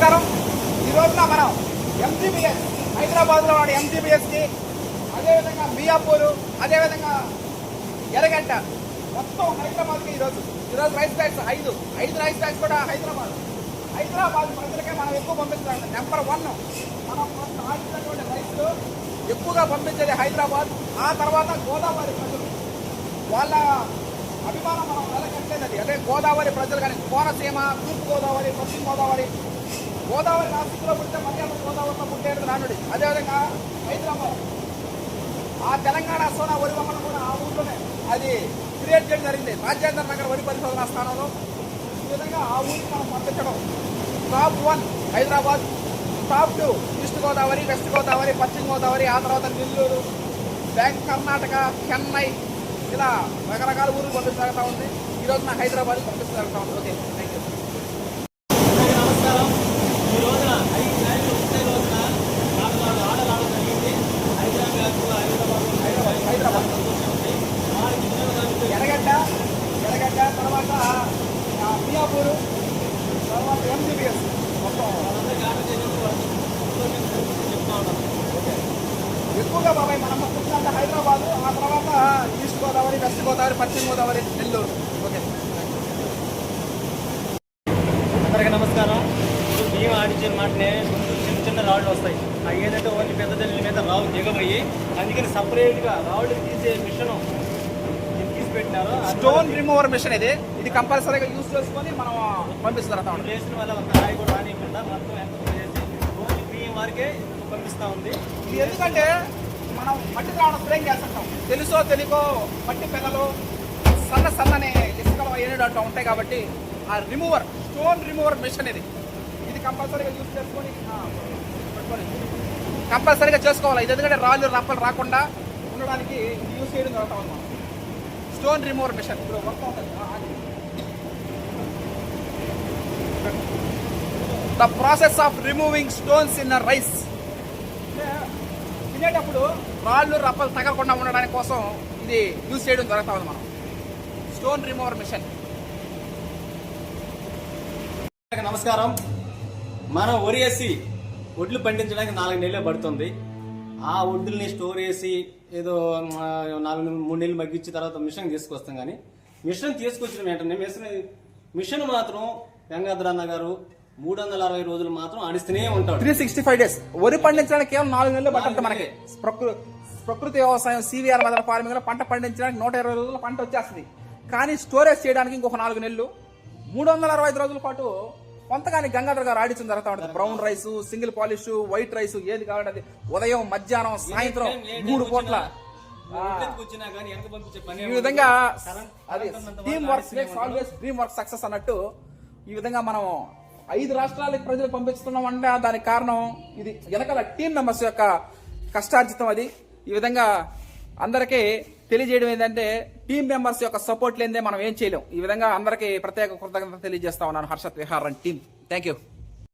నమస్కారం. ఈ రోజున మనం ఎంజీబీఎస్ హైదరాబాద్లో ఉన్న ఎంజీబీఎస్కి, అదేవిధంగా మియాపూర్, అదేవిధంగా ఎర్రగడ్డ, మొత్తం హైదరాబాద్కి ఈరోజు రైస్ బ్యాగ్స్ ఐదు రైస్ బ్యాగ్స్ కూడా హైదరాబాద్ ప్రజలకే మనం ఎక్కువ పంపిస్తున్నాం. నెంబర్ 1 మనం ఆడినటువంటి రైతులు ఎక్కువగా పంపించేది హైదరాబాద్. ఆ తర్వాత గోదావరి ప్రజలు, వాళ్ళ అభిమానం మనం నెలకొట్టేది అదే గోదావరి ప్రజలు. కానీ కోనసీమ, తూర్పు గోదావరి, పశ్చిమ గోదావరి, గోదావరి నాసిక్లో పుట్టిన మర్యాద గోదావరిలో పుట్టేది నానుడి. అదేవిధంగా హైదరాబాద్, ఆ తెలంగాణ సోనా వరి బొమ్మను కూడా ఆ ఊరిలోనే అది క్రియేట్ చేయడం జరిగింది. రాజేంద్ర నగర్ వరి పరిశోధనా స్థానంలో ఈ విధంగా ఆ ఊరికి మనం పంపించడం. Top 1 Hyderabad, top 2 east Godavari, west Godavari, పశ్చిమ గోదావరి, ఆ తర్వాత నెల్లూరు, కర్ణాటక, చెన్నై, ఇలా రకరకాల ఊరు పంపించగలుగుతా ఉంది. ఈరోజు నా హైదరాబాద్ పంపించగలుగుతా ఉంది. Okay, thank you. నమస్కారం. ఈ రోజున 5 మ్యాచ్లు ఒకే రోజున 4 ఆటలు ఆడడం జరిగింది. హైదరాబాద్ ఎర్రగడ్డ, తర్వాత మియాపూర్, తర్వాత ఎంజీబీఎస్ మొత్తం చెప్తా ఉన్నాం. ఎక్కువగా బాబాయ్ మనం పుట్టినంత హైదరాబాద్, ఆ తర్వాత ఈస్ట్ గోదావరి, వెస్ట్ గోదావరి, పశ్చిమ గోదావరి, నెల్లూరు. ఓకే, అందరికీ నమస్కారం. ఇప్పుడు బియ్యం ఆడించిన మాటనే చిన్న చిన్న రాళ్ళు వస్తాయి. అవి ఏదంటే ఓన్లీ పెద్ద జల్లి మీద రాళ్ళు దిగబోయి, అందుకని సపరేట్గా రాళ్ళు తీసే మిషన్ తీసి పెట్టినారు. స్టోన్ రిమూవర్ మిషన్ ఇది కంపల్సరీగా యూజ్ చేసుకొని మనం పంపిస్తాం. చేసిన వల్ల ఒక రాయి కూడా రానియకుండా మొత్తం ఎంత చేసి ఓన్లీ బియ్యం వారికే పంపిస్తూ ఉంది. ఇది ఎందుకంటే మనం మట్టి రావడం స్ప్రేయింగ్ చేస్తుంటాం. తెలుసో తెలియకో మట్టి పెద్దలు సన్నని ఇసుకలు ఏడు ఉంటాయి. కాబట్టి ఆ రిమూవర్, స్టోన్ రిమూవర్ మిషన్ ఇది కంపల్సరీగా యూజ్ చేసుకొని కంపల్సరీగా చేసుకోవాలి. ఇది ఎందుకంటే రాళ్ళు రప్పలు రాకుండా ఉండడానికి ఇది యూజ్ చేయడం జరుగుతాం అన్నమాట. స్టోన్ రిమూవర్ మిషన్ ఇప్పుడు వర్క్ అవుతుంది. The process of removing stones in rice. తినేటప్పుడు రాళ్ళు రప్పలు తగలకుండా ఉండడానికి కోసం ఇది యూజ్ చేయడం జరుగుతా ఉంది మనం. Stone remover machine. నమస్కారం. మనం వరి వేసి ఒడ్లు పండించడానికి 4 నెలలు పడుతుంది. ఆ ఒడ్డుల్ని స్టోర్ చేసి ఏదో 3 నెలలు మగ్గించిన తర్వాత మిషన్ తీసుకొస్తాం. కానీ మిషన్ తీసుకొచ్చిన వెంటనే మిషన్ మాత్రం గంగాధర అన్న గారు 360 రోజులు మాత్రం ఆడిస్తూనే ఉంటాడు. 365 days. వరి పండించడానికి కేవలం 4 నెలలు పట్టదు మనకి. ప్రకృతి వ్యవసాయం, సివిఆర్ మొదల ఫార్మింగ్ లో పంట పండించడానికి 120 రోజుల పంట వచ్చేస్తుంది. కానీ స్టోరేజ్ చేయడానికి ఇంకొక 4 నెలలు, 365 రోజుల పాటు కొంతగాని గంగాధర్ గారు ఆడించడం జరుగుతూ ఉంటుంది. Brown rice, single polish, white rice, ఏది కావాలంటే అది ఉదయం, మధ్యాహ్నం, సాయంత్రం 3 పూట్ల ఈ విధంగా అది team work makes always dream work success అన్నట్టు ఈ విధంగా మనం 5 రాష్ట్రాలకు ప్రజలు పంపిస్తున్నాం అంటే దానికి కారణం ఇది వెనకాల టీమ్ మెంబర్స్ యొక్క కష్టార్జితం. అది ఈ విధంగా అందరికీ తెలియజేయడం ఏంటంటే టీమ్ మెంబర్స్ యొక్క సపోర్ట్ లేదే మనం ఏం చేయలేం. ఈ విధంగా అందరికీ ప్రత్యేక కృతజ్ఞత తెలియజేస్తా ఉన్నాను. Harshad Vihar and team. Thank you.